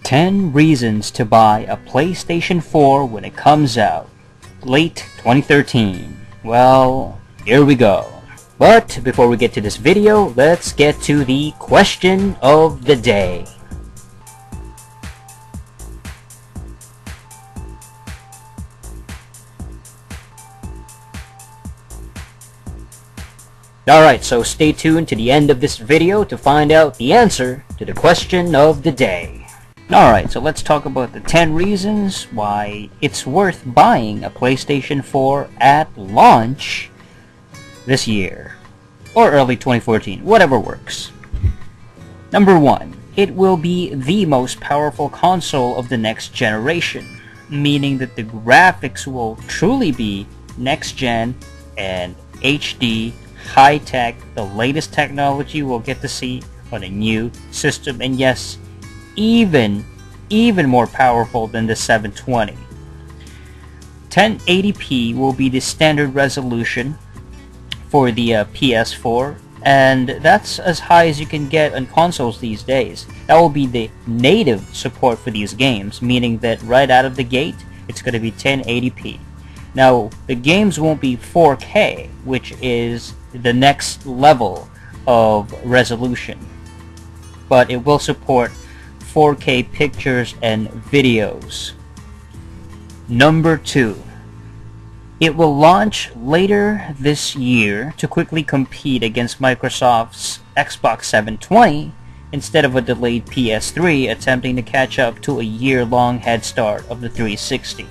10 reasons to buy a PlayStation 4 when it comes out. Late 2013. Well, here we go. But before we get to this video, let's get to the question of the day. Alright, so stay tuned to the end of this video to find out the answer to the question of the day. Alright, so let's talk about the 10 reasons why it's worth buying a PlayStation 4 at launch this year. Or early 2014, whatever works. Number 1. It will be the most powerful console of the next generation, meaning that the graphics will truly be next gen and HD, high-tech, the latest technology we'll get to see on a new system, and yes, even more powerful than the 720. 1080p will be the standard resolution for the PS4, and that's as high as you can get on consoles these days. That will be the native support for these games, meaning that right out of the gate, it's going to be 1080p. Now, the games won't be 4K, which is the next level of resolution, but it will support 4K pictures and videos. Number 2. It will launch later this year to quickly compete against Microsoft's Xbox 720 instead of a delayed PS3 attempting to catch up to a year-long head start of the 360.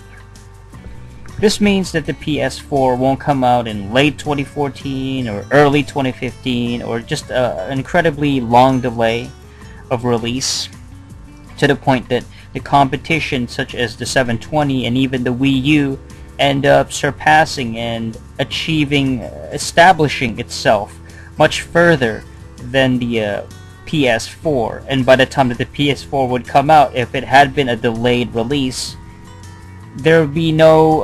This means that the PS4 won't come out in late 2014 or early 2015 or just an incredibly long delay of release, to the point that the competition such as the 720 and even the Wii U end up surpassing and establishing itself much further than the PS4. And by the time that the PS4 would come out, if it had been a delayed release, there would be no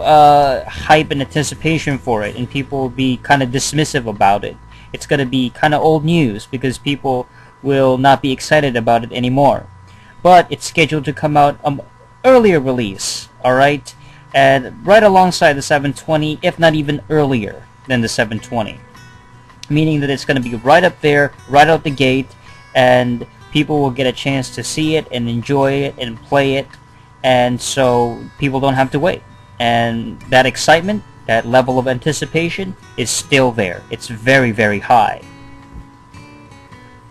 hype and anticipation for it, and people would be kind of dismissive about it. It's going to be kind of old news because people will not be excited about it anymore. But it's scheduled to come out earlier release, alright? And right alongside the 720, if not even earlier than the 720. Meaning that it's going to be right up there, right out the gate, and people will get a chance to see it and enjoy it and play it, and so people don't have to wait. And that excitement, that level of anticipation is still there. It's very, very high.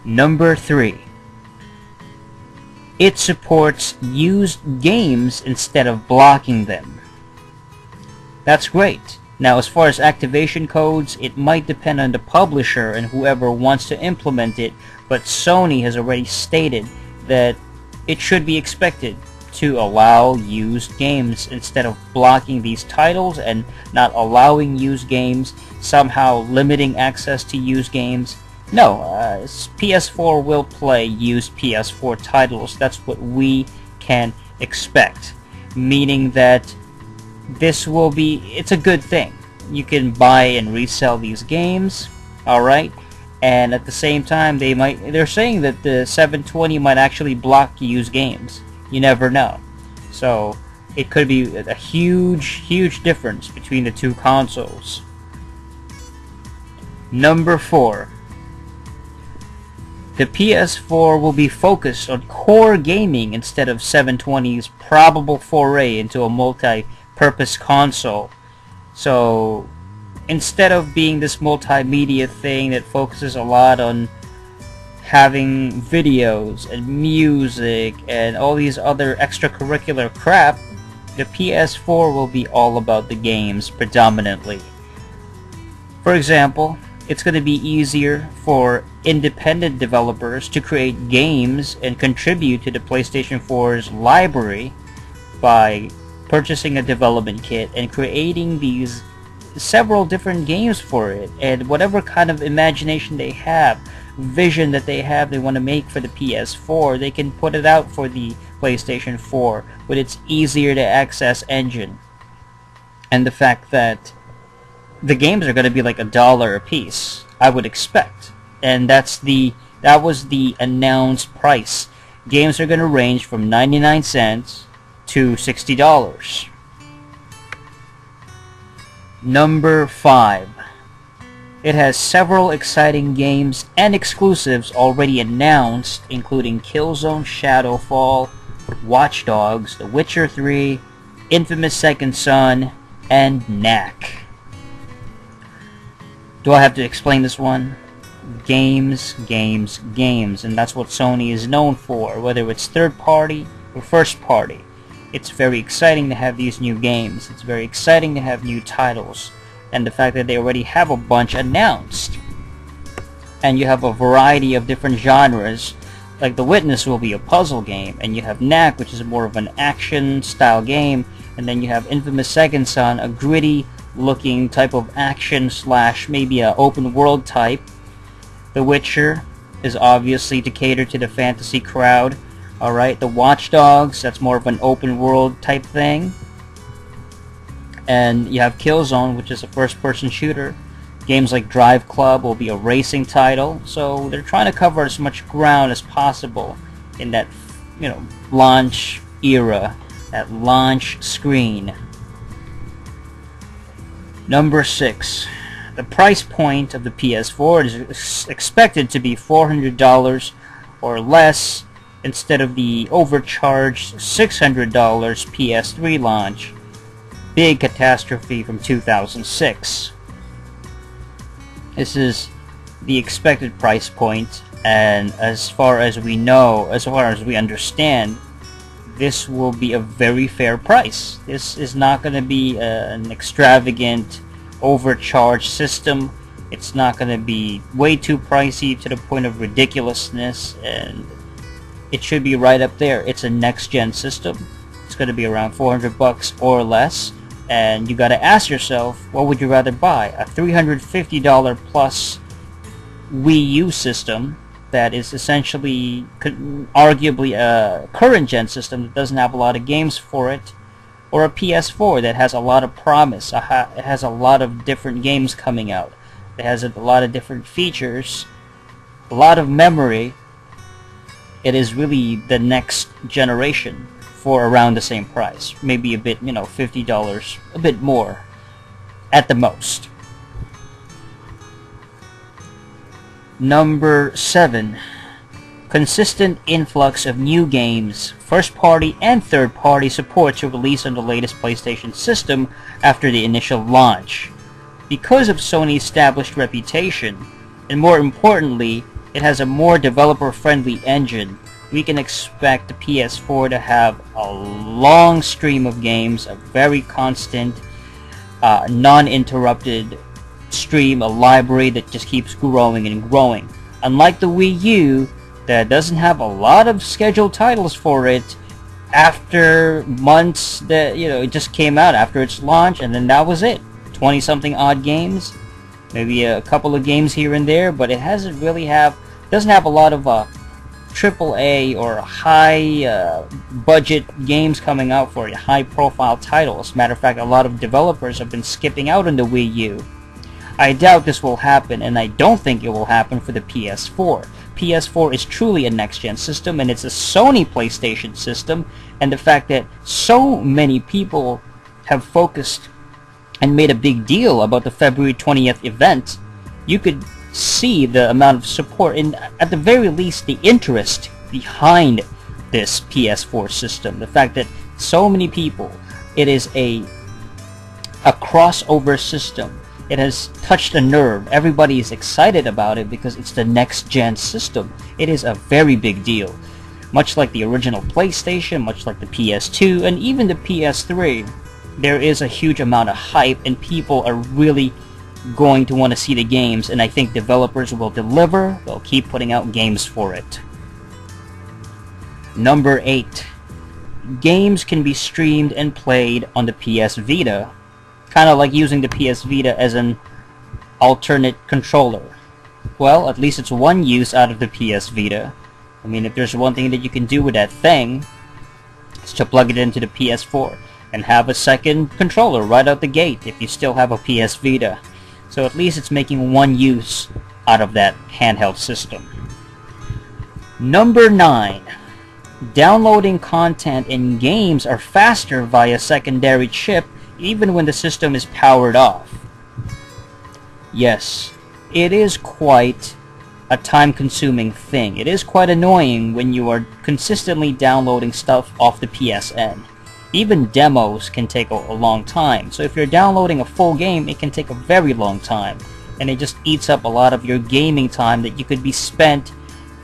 Number 3. It supports used games instead of blocking them. That's great. Now, as far as activation codes, it might depend on the publisher and whoever wants to implement it, but Sony has already stated that it should be expected to allow used games instead of blocking these titles and not allowing used games, somehow limiting access to used games. No, PS4 will play used PS4 titles. That's what we can expect. Meaning that this will be, it's a good thing. You can buy and resell these games, alright? And at the same time, they're saying that the 720 might actually block used games. You never know. So, it could be a huge difference between the two consoles. Number 4. The PS4 will be focused on core gaming instead of 720's probable foray into a multi-purpose console. So, instead of being this multimedia thing that focuses a lot on having videos and music and all these other extracurricular crap, the PS4 will be all about the games predominantly. For example, it's going to be easier for independent developers to create games and contribute to the PlayStation 4's library by purchasing a development kit and creating these several different games for it, and whatever kind of imagination they have, vision that they have, they want to make for the PS4, they can put it out for the PlayStation 4 with its easier to access engine. And the fact that the games are going to be like $1 a piece, I would expect. And that was the announced price games are going to range from 99 cents to $60. Number 5. It has several exciting games and exclusives already announced, including Killzone Shadowfall, Watch Dogs, The Witcher 3, Infamous Second Son, and Knack. Do I have to explain this one? Games, games, games, and that's what Sony is known for, whether it's third party or first party. It's very exciting to have these new games. It's very exciting to have new titles. And the fact that they already have a bunch announced. And you have a variety of different genres. Like The Witness will be a puzzle game, and you have Knack, which is more of an action style game, and then you have Infamous Second Son, a gritty looking type of action slash maybe a open world type. The Witcher is obviously to cater to the fantasy crowd. Alright, the Watch Dogs, that's more of an open world type thing. And you have Killzone, which is a first-person shooter. Games like Drive Club will be a racing title. So they're trying to cover as much ground as possible in that, launch era, that launch screen. Number 6. The price point of the PS4 is expected to be $400 or less instead of the overcharged $600 PS3 launch. Big catastrophe from 2006. This is the expected price point, and as far as we know, as far as we understand, this will be a very fair price. This is not going to be an extravagant, overcharged system. It's not going to be way too pricey to the point of ridiculousness, and it should be right up there. It's a next-gen system. It's going to be around $400 or less. And you gotta ask yourself, what would you rather buy? A $350 plus Wii U system that is essentially arguably a current gen system that doesn't have a lot of games for it, or a PS4 that has a lot of promise, it has a lot of different games coming out, it has a lot of different features, a lot of memory. It is really the next generation for around the same price. Maybe a bit, $50, a bit more at the most. Number 7. Consistent influx of new games, first-party and third-party support to release on the latest PlayStation system after the initial launch. Because of Sony's established reputation, and more importantly, it has a more developer-friendly engine, we can expect the PS4 to have a long stream of games, a very constant, non-interrupted stream, a library that just keeps growing and growing. Unlike the Wii U, that doesn't have a lot of scheduled titles for it after months that, it just came out after its launch, and then that was it. 20-something odd games, maybe a couple of games here and there, but it doesn't have a lot of AAA or high budget games coming out for it, high profile titles. Matter of fact, a lot of developers have been skipping out on the Wii U. I doubt this will happen, and I don't think it will happen for the PS4. PS4 is truly a next-gen system, and it's a Sony PlayStation system, and the fact that so many people have focused and made a big deal about the February 20th event, you could see the amount of support and at the very least the interest behind this PS4 system. The fact that so many people, it is a crossover system. It has touched a nerve. Everybody is excited about it because it's the next gen system. It is a very big deal. Much like the original PlayStation, much like the PS2, and even the PS3, there is a huge amount of hype and people are really going to want to see the games, and I think developers will deliver. They'll keep putting out games for it. Number 8. Games can be streamed and played on the PS Vita, kind of like using the PS Vita as an alternate controller. Well, at least it's one use out of the PS Vita. I mean, if there's one thing that you can do with that thing, it's to plug it into the PS4 and have a second controller right out the gate if you still have a PS Vita. So at least it's making one use out of that handheld system. Number 9. Downloading content and games are faster via secondary chip even when the system is powered off. Yes, it is quite a time-consuming thing. It is quite annoying when you are consistently downloading stuff off the PSN. Even demos can take a long time, so if you're downloading a full game, it can take a very long time, and it just eats up a lot of your gaming time that you could be spent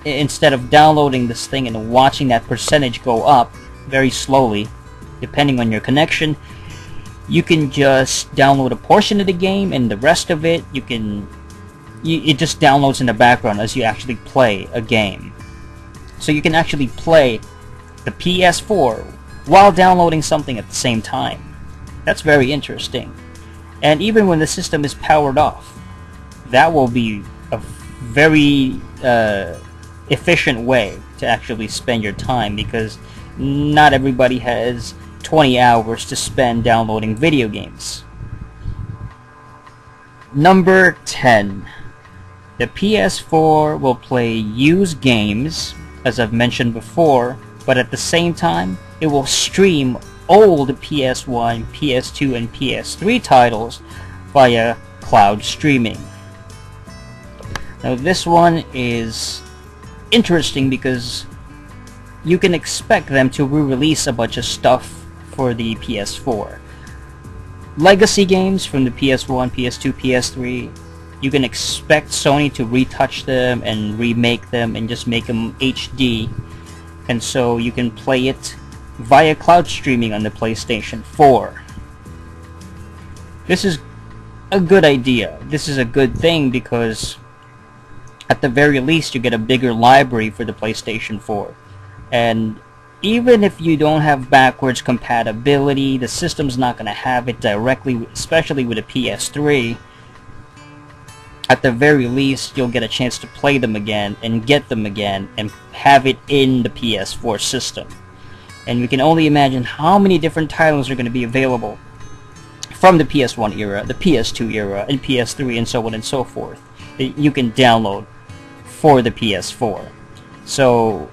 instead of downloading this thing and watching that percentage go up very slowly, depending on your connection. You can just download a portion of the game, and the rest of it, it just downloads in the background as you actually play a game. So you can actually play the PS4 while downloading something at the same time. That's very interesting. And even when the system is powered off, that will be a very efficient way to actually spend your time, because not everybody has 20 hours to spend downloading video games. Number 10. The PS4 will play used games, as I've mentioned before, but at the same time, it will stream old PS1, PS2, and PS3 titles via cloud streaming. Now this one is interesting because you can expect them to re-release a bunch of stuff for the PS4. Legacy games from the PS1, PS2, PS3, you can expect Sony to retouch them and remake them and just make them HD, and so you can play it via cloud streaming on the PlayStation 4. This is a good idea. This is a good thing because at the very least you get a bigger library for the PlayStation 4. And even if you don't have backwards compatibility, the system's not going to have it directly, especially with a PS3. At the very least, you'll get a chance to play them again and get them again and have it in the PS4 system. And we can only imagine how many different titles are going to be available from the PS1 era, the PS2 era, and PS3, and so on and so forth, that you can download for the PS4. So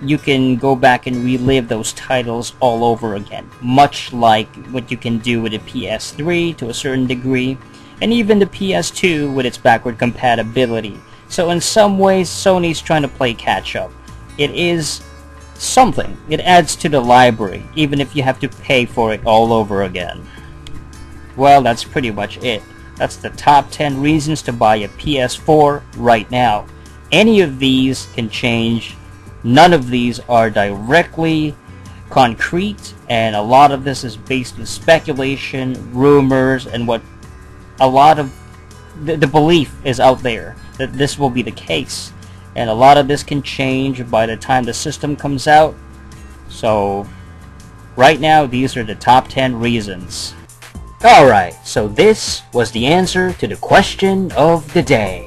you can go back and relive those titles all over again, much like what you can do with the PS3 to a certain degree, and even the PS2 with its backward compatibility. So in some ways, Sony's trying to play catch-up. It is something. It adds to the library, even if you have to pay for it all over again. Well, that's pretty much it. That's the top 10 reasons to buy a PS4 right now. Any of these can change. None of these are directly concrete, and a lot of this is based on speculation, rumors, and what a lot of the belief is out there that this will be the case. And a lot of this can change by the time the system comes out. So right now, these are the top 10 reasons. Alright, so this was the answer to the question of the day.